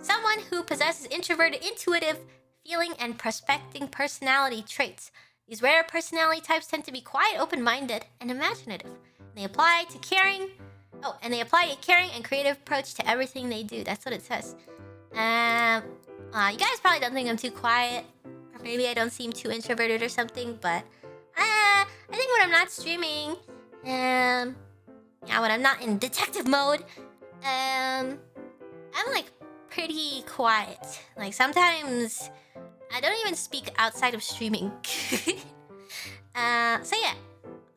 Someone who possesses introverted, intuitive, feeling, and prospecting personality traits. These rare personality types tend to be quiet, open-minded, and imaginative. They apply a caring and creative approach to everything they do. That's what it says. You guys probably don't think I'm too quiet. Maybe I don't seem too introverted or something, but I think when I'm not streaming, yeah, when I'm not in detective mode, I'm like pretty quiet. Like sometimes I don't even speak outside of streaming. So yeah,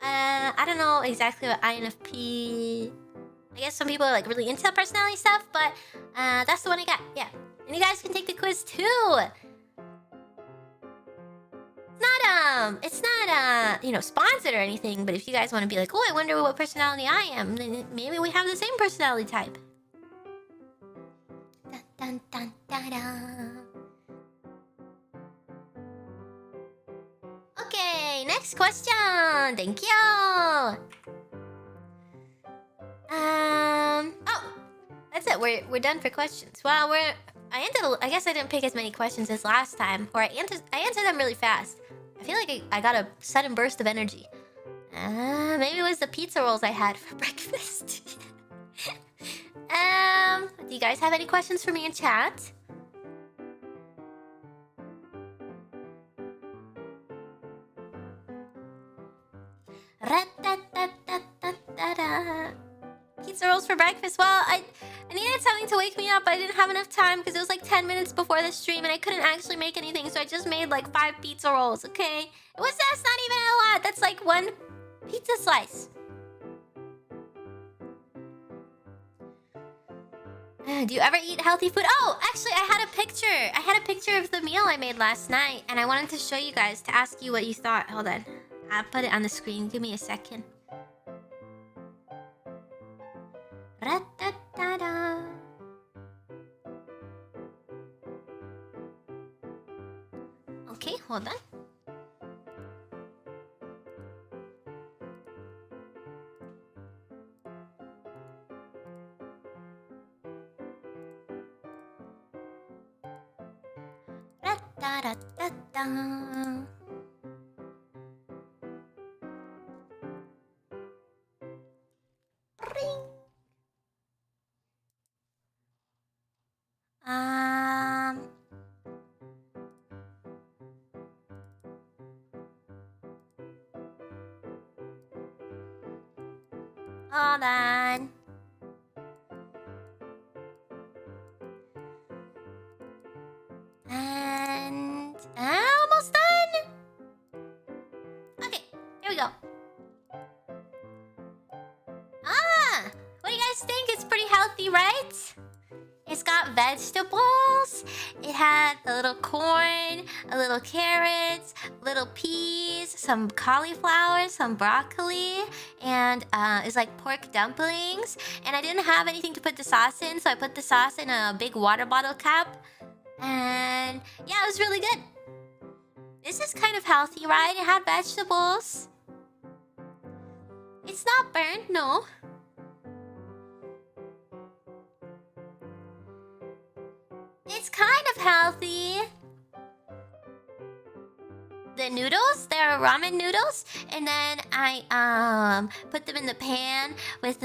I don't know exactly what INFP. I guess some people are like really into personality stuff, but that's the one I got. Yeah, and you guys can take the quiz too. It's not you know, sponsored or anything, but if you guys want to be like, oh, I wonder what personality I am, then maybe we have the same personality type. Dun, dun, dun, dun, dun. Okay, next question. Thank you. Oh, that's it. We're done for questions. Well, I guess I didn't pick as many questions as last time, or I answered them really fast. I feel like I got a sudden burst of energy. Maybe it was the pizza rolls I had for breakfast. Do you guys have any questions for me in chat? Pizza rolls for breakfast. Well, I needed something to wake me up. I didn't have enough time because it was like 10 minutes before the stream and I couldn't actually make anything, so I just made like 5 pizza rolls, okay? That's not even a lot. That's like 1 pizza slice. Do you ever eat healthy food? Oh, actually, I had a picture. I had a picture of the meal I made last night, and I wanted to show you guys to ask you what you thought. Hold on. I'll put it on the screen. Give me a second. Ra-da-da-da. Okay, hold on. Ra-da-da-da-da. Ring. Hold on. And almost done. Okay, here we go. What do you guys think? It's pretty healthy, right? It's got vegetables. It had a little corn, a little carrots, little peas, some cauliflower, some broccoli, and it's like pork dumplings. And I didn't have anything to put the sauce in, so I put the sauce in a big water bottle cap. And yeah, it was really good. This is kind of healthy, right? It had vegetables. It's not burnt, no. It's kind of healthy. The noodles, they're ramen noodles, and then I put them in the pan with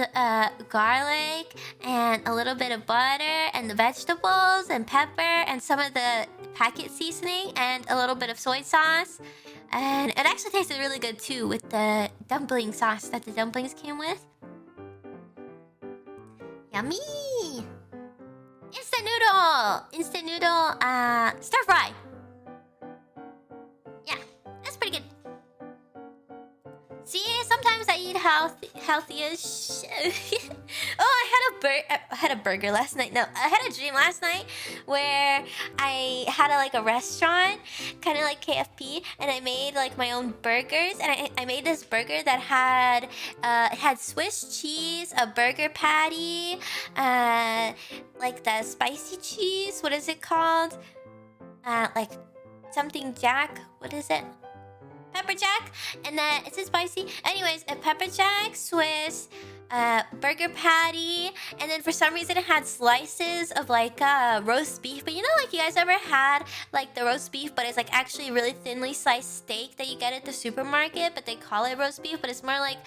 garlic and a little bit of butter and the vegetables and pepper and some of the packet seasoning and a little bit of soy sauce. And it actually tasted really good too with the dumpling sauce that the dumplings came with. Yummy! Instant noodle, stir fry. Yeah, that's pretty good. See, sometimes I eat healthy-ish. Oh, I had a burger last night. No, I had a dream last night where I had a restaurant, kind of like KFP, and I made like my own burgers. And I made this burger that had it had Swiss cheese, a burger patty, like the spicy cheese. What is it called? Like something jack. What is it? Pepper jack, and then it's spicy. Anyways, a pepper jack, Swiss, burger patty, and then for some reason it had slices of like roast beef. But you know, like, you guys ever had like the roast beef, but it's like actually really thinly sliced steak that you get at the supermarket, but they call it roast beef, but it's more like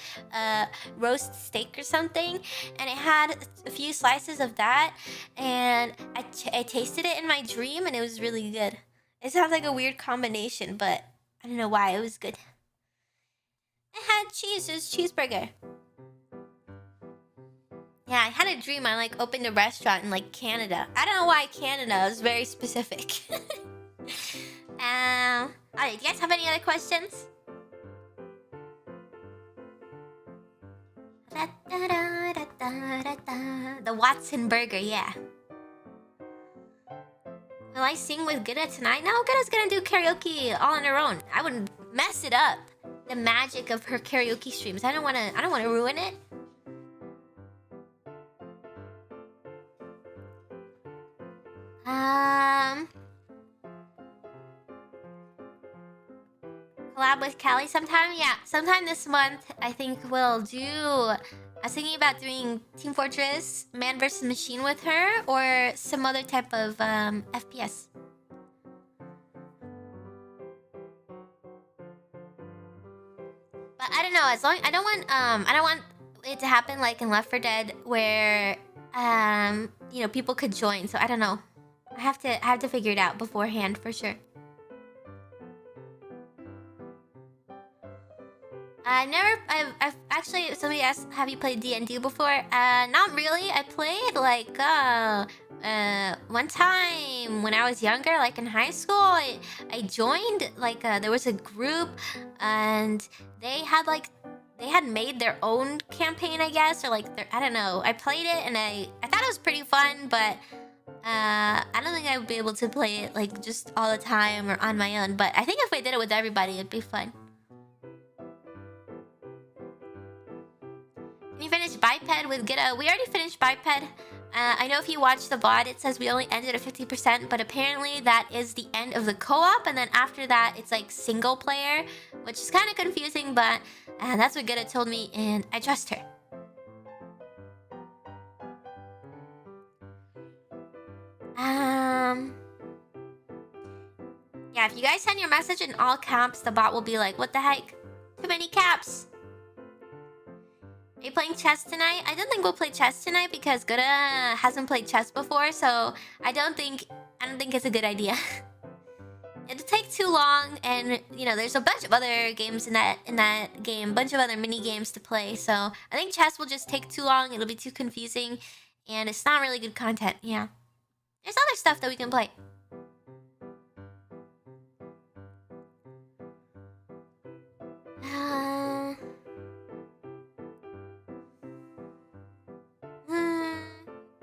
roast steak or something. And it had a few slices of that, and I tasted it in my dream, and it was really good. It sounds like a weird combination, but I don't know why. It was good. It had cheese. It was cheeseburger. Yeah, I had a dream. I like opened a restaurant in like Canada. I don't know why Canada. It was very specific. Alright, do you guys have any other questions? The Watson burger, yeah. Will I sing with Gita tonight? No, Gita's gonna do karaoke all on her own. I would mess it up. The magic of her karaoke streams. I don't wanna ruin it. Collab with Callie sometime? Yeah, sometime this month I think we'll do... I was thinking about doing Team Fortress, Man vs. Machine with her, or some other type of FPS. But I don't know, as long... I don't want it to happen like in Left 4 Dead where you know, people could join, so I don't know. I have to figure it out beforehand for sure. I've actually, somebody asked, have you played D&D before? Not really. I played like one time when I was younger, like in high school. I joined like there was a group, and they had made their own campaign, I guess, or like their, I don't know. I played it and I thought it was pretty fun, but I don't think I would be able to play it like just all the time or on my own. But I think if I did it with everybody, it'd be fun. Can you finish Biped with Gita? We already finished Biped. I know if you watch the VOD, it says we only ended at 50%, but apparently that is the end of the co-op, and then after that, it's like single player, which is kind of confusing, but that's what Gita told me, and I trust her. Yeah, if you guys send your message in all caps, the bot will be like, what the heck? Too many caps. Are you playing chess tonight? I don't think we'll play chess tonight because Gita hasn't played chess before, so I don't think it's a good idea. It'll take too long, and you know, there's a bunch of other games in that game, bunch of other mini games to play. So I think chess will just take too long. It'll be too confusing, and it's not really good content. Yeah, there's other stuff that we can play.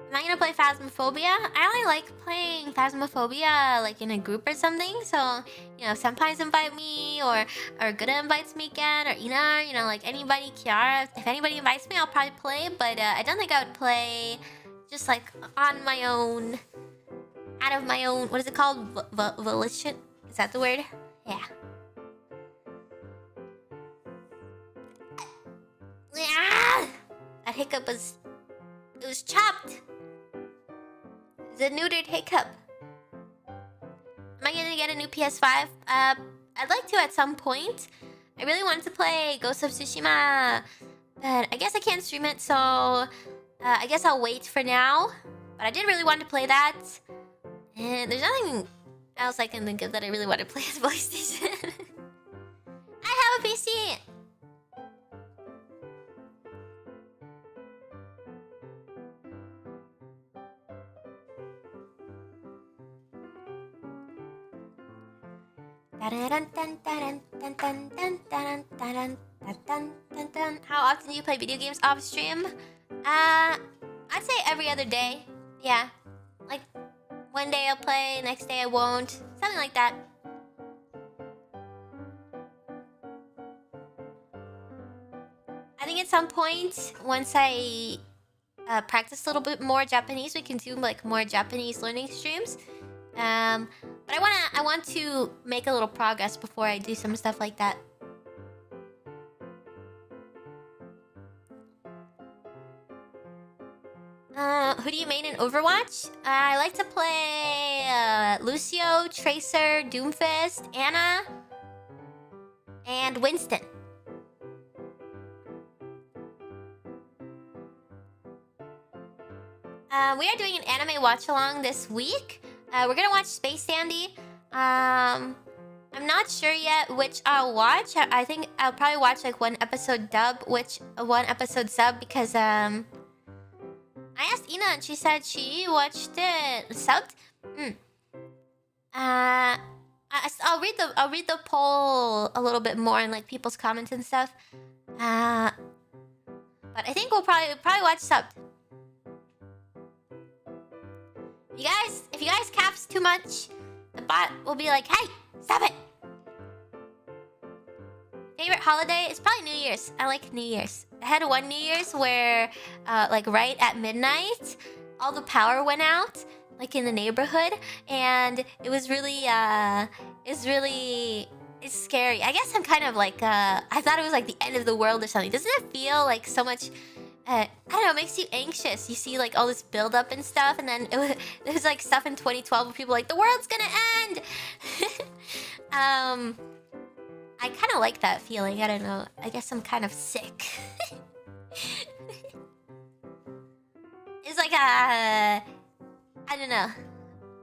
Am I gonna play Phasmophobia? I only like playing Phasmophobia like in a group or something. So, you know, Senpais invite me, or Gita invites me again, or Ina, you know, like anybody, Kiara. If anybody invites me, I'll probably play. But I don't think I would play just like on my own, out of my own. What is it called? Volition? Is that the word? Yeah. Yeah. That hiccup was. It was chopped. The neutered hiccup. Am I gonna get a new PS5? I'd like to at some point. I really wanted to play Ghost of Tsushima, but I guess I can't stream it, so I guess I'll wait for now. But I did really want to play that, and there's nothing else I can think of that I really want to play on the PlayStation. I have a PC. How often do you play video games off stream? I'd say every other day. Yeah. Like, one day I'll play, next day I won't. Something like that. I think at some point, once I practice a little bit more Japanese, we can do like more Japanese learning streams. But I want to make a little progress before I do some stuff like that. Who do you main in Overwatch? I like to play Lucio, Tracer, Doomfist, Anna, and Winston. We are doing an anime watch-along this week. We're gonna watch Space Dandy. I'm not sure yet which I'll watch. I think I'll probably watch like one episode dub, one episode sub, because I asked Ina and she said she watched it subbed. I'll read the poll a little bit more and like people's comments and stuff. But I think we'll probably watch subbed. if you guys caps too much, the bot will be like, hey, stop it. Favorite holiday is probably New Year's. I like New Year's. I had one New Year's where, like right at midnight, all the power went out, like in the neighborhood, and it was really, it's scary. I guess I'm kind of like, I thought it was like the end of the world or something. Doesn't it feel like so much? I don't know, it makes you anxious. You see like all this buildup and stuff, and then it was like stuff in 2012 where people were like, the world's gonna end. I kind of like that feeling. I don't know. I guess I'm kind of sick. It's like I don't know.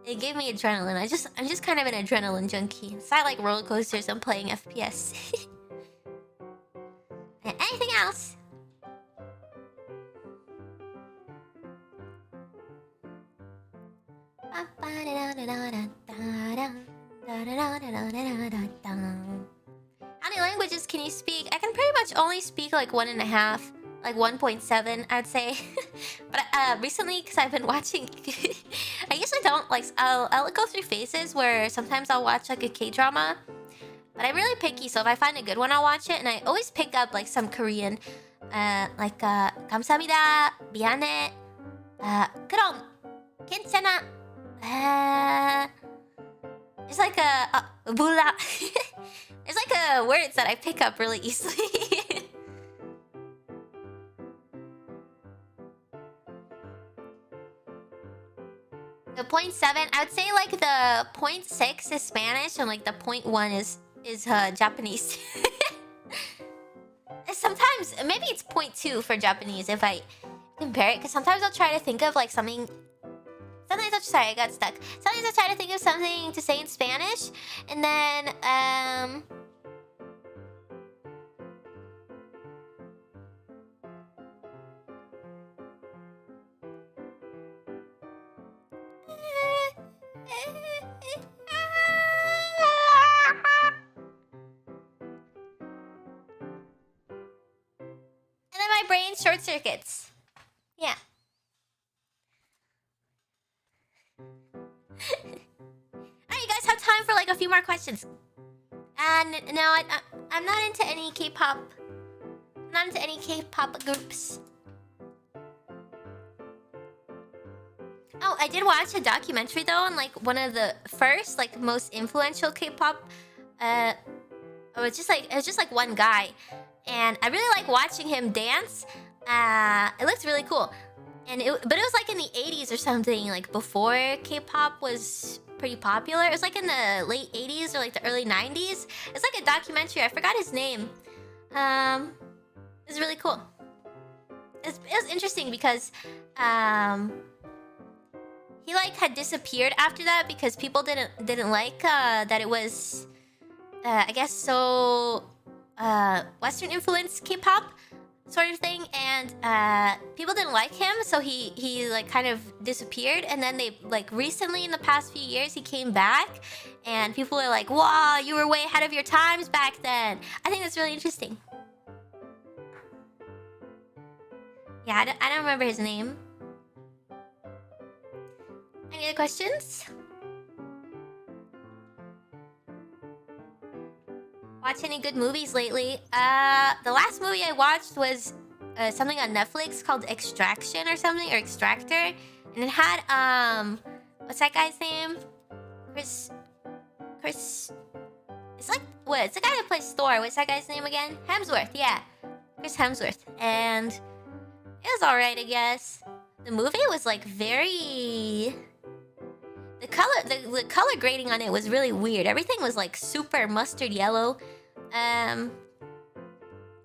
It gave me adrenaline. I'm just kind of an adrenaline junkie. So I like roller coasters. I'm playing FPS. Anything else? How many languages can you speak? I can pretty much only speak like 1.5, like 1.7, I'd say. But recently, because I've been watching, I usually don't like. I'll go through phases where sometimes I'll watch like a K-drama, but I'm really picky. So if I find a good one, I'll watch it, and I always pick up like some Korean, like 감사합니다, 미안해, 그럼 괜찮아. There's like a bula. There's like a words that I pick up really easily. The 0.7, I would say like the 0.6 is Spanish and like the 0.1 is Japanese. Sometimes maybe it's 0.2 for Japanese if I compare it, because sometimes I'll try to think of like something. Sorry, I got stuck. Sometimes I try to think of something to say in Spanish, and then my brain short circuits. Yeah. Alright, you guys have time for like a few more questions. And no, I'm not into any K-pop. I'm not into any K-pop groups. Oh, I did watch a documentary though on like one of the first, like most influential K-pop. It was just like one guy, and I really like watching him dance. It looks really cool. But it was like in the 80s or something, like before K-pop was pretty popular. It was like in the late 80s or like the early 90s. It's like a documentary. I forgot his name. It was really cool. It was interesting because he like had disappeared after that because people didn't like that it was I guess so Western influenced K-pop sort of thing, and people didn't like him, so he like kind of disappeared. And then they like recently in the past few years he came back, and people are like, wow, you were way ahead of your times back then. I think that's really interesting. Yeah, I don't remember his name. Any other questions? Watch any good movies lately? The last movie I watched was something on Netflix called Extraction or something, or Extractor, and it had what's that guy's name? Chris. It's like what? It's the guy that plays Thor. What's that guy's name again? Hemsworth. Yeah, Chris Hemsworth. And it was alright, I guess. The movie was like very. The color grading on it was really weird. Everything was like super mustard yellow.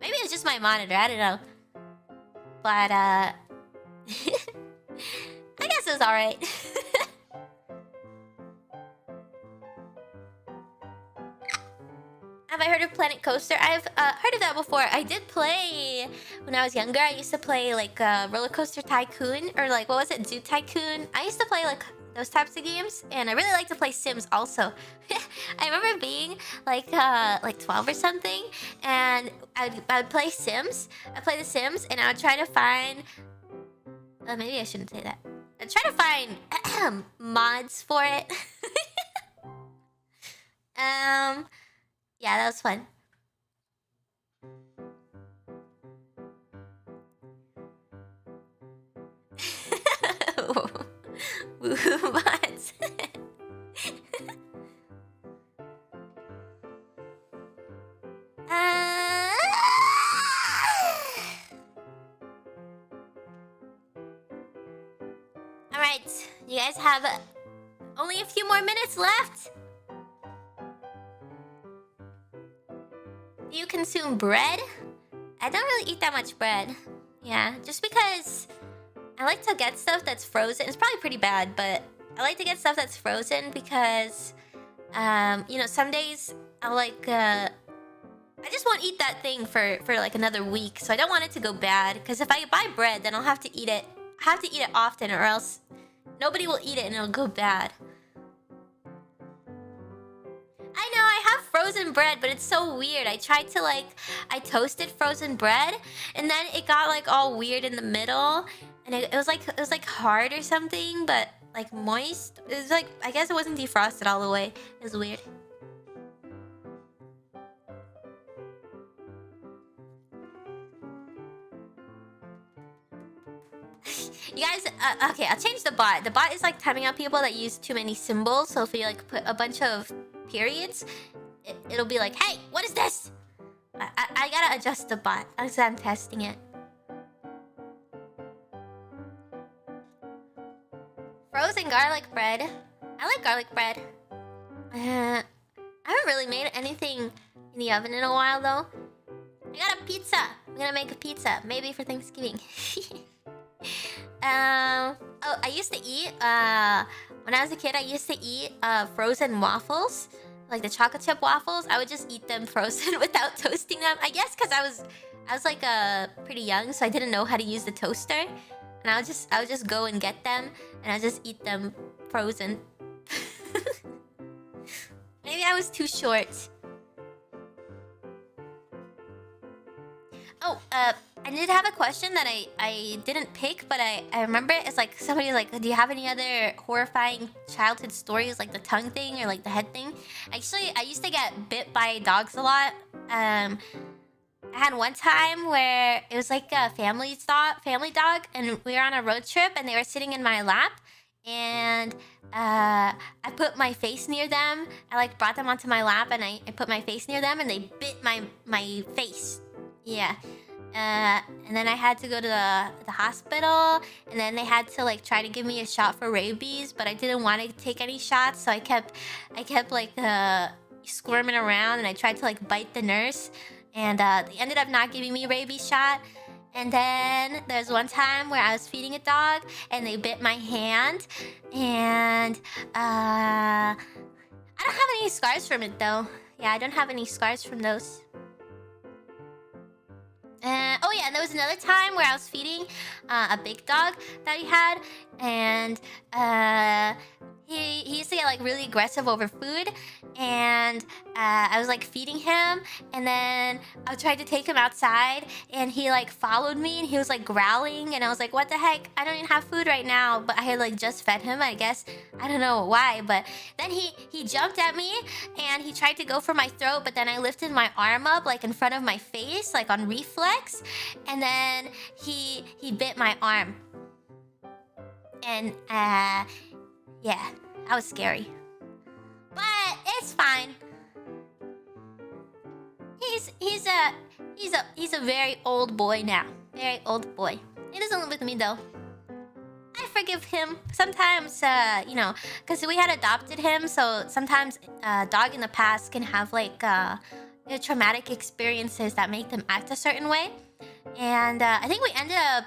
Maybe it's just my monitor, I don't know. But I guess it was alright. Have I heard of Planet Coaster? I've heard of that before. I did play when I was younger. I used to play like Roller Coaster Tycoon, or like what was it, Zoo Tycoon. I used to play like those types of games, and I really like to play Sims also. I remember being like 12 or something, and I'd play Sims. I'd play The Sims, and I would try to find. Maybe I shouldn't say that. trying to find mods for it. Yeah, that was fun. Woo mods. Alright, you guys have only a few more minutes left. Do you consume bread? I don't really eat that much bread. Yeah, just because I like to get stuff that's frozen. It's probably pretty bad, but I like to get stuff that's frozen because, you know, some days I'll like, I just won't eat that thing for like another week. So I don't want it to go bad, because if I buy bread, then I'll have to eat it. I have to eat it often, or else nobody will eat it and it'll go bad. I know, I have frozen bread, but it's so weird. I tried to I toasted frozen bread, and then it got like all weird in the middle, and it was like hard or something, but like moist. It was like, I guess it wasn't defrosted all the way. It was weird. You guys, okay, I'll change the bot. The bot is like timing out people that use too many symbols. So if you like put a bunch of periods, it'll be like, hey, what is this? I gotta adjust the bot as I'm testing it. Frozen garlic bread. I like garlic bread. I haven't really made anything in the oven in a while though. I got a pizza. I'm gonna make a pizza, maybe for Thanksgiving. Oh, I used to eat, when I was a kid, I used to eat frozen waffles, like the chocolate chip waffles. I would just eat them frozen without toasting them. I guess because I was like pretty young, so I didn't know how to use the toaster, and I would just go and get them, and I just eat them frozen. Maybe I was too short. Oh, I did have a question that I didn't pick, but I remember it. It's like somebody's like, do you have any other horrifying childhood stories, like the tongue thing or like the head thing? Actually, I used to get bit by dogs a lot. I had one time where it was like a family dog, and we were on a road trip, and they were sitting in my lap, and I put my face near them. I like brought them onto my lap, and I put my face near them, and they bit my face. Yeah. And then I had to go to the hospital, and then they had to like try to give me a shot for rabies, but I didn't want to take any shots, so I kept like squirming around, and I tried to like bite the nurse, and they ended up not giving me a rabies shot. And then there's one time where I was feeding a dog, and they bit my hand, and I don't have any scars from it though. Yeah, I don't have any scars from those. Oh yeah, and there was another time where I was feeding a big dog that he had, and he used to get like really aggressive over food, and I was like feeding him, and then I tried to take him outside, and he like followed me, and he was like growling, and I was like, what the heck, I don't even have food right now, but I had like just fed him, I guess. I don't know why, but then he jumped at me, and he tried to go for my throat, but then I lifted my arm up like in front of my face, like on reflex, and then he bit my arm. And yeah, that was scary, but it's fine. He's a very old boy now. Very old boy. He doesn't live with me though. I forgive him. Sometimes, you know, because we had adopted him, so sometimes a dog in the past can have like you know, traumatic experiences that make them act a certain way. And I think we ended up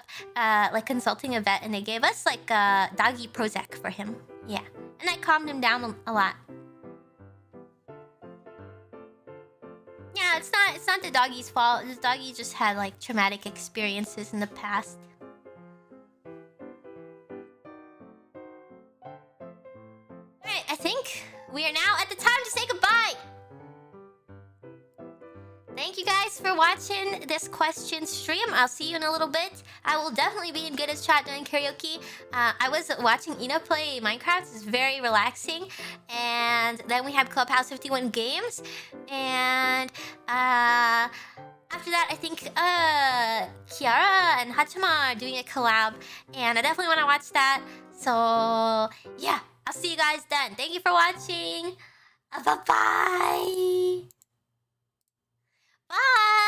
like consulting a vet, and they gave us like doggy Prozac for him. Yeah, and that calmed him down a lot. Yeah, it's not the doggy's fault. This doggy just had like traumatic experiences in the past. Alright, I think we are now at the time to say goodbye. Thank you guys for watching this question stream. I'll see you in a little bit. I will definitely be in good as chat during karaoke. I was watching Ina play Minecraft. It's very relaxing. And then we have Clubhouse 51 games. And after that, I think Kiara and Hachima are doing a collab. And I definitely want to watch that. So yeah, I'll see you guys then. Thank you for watching. Bye-bye. Bye.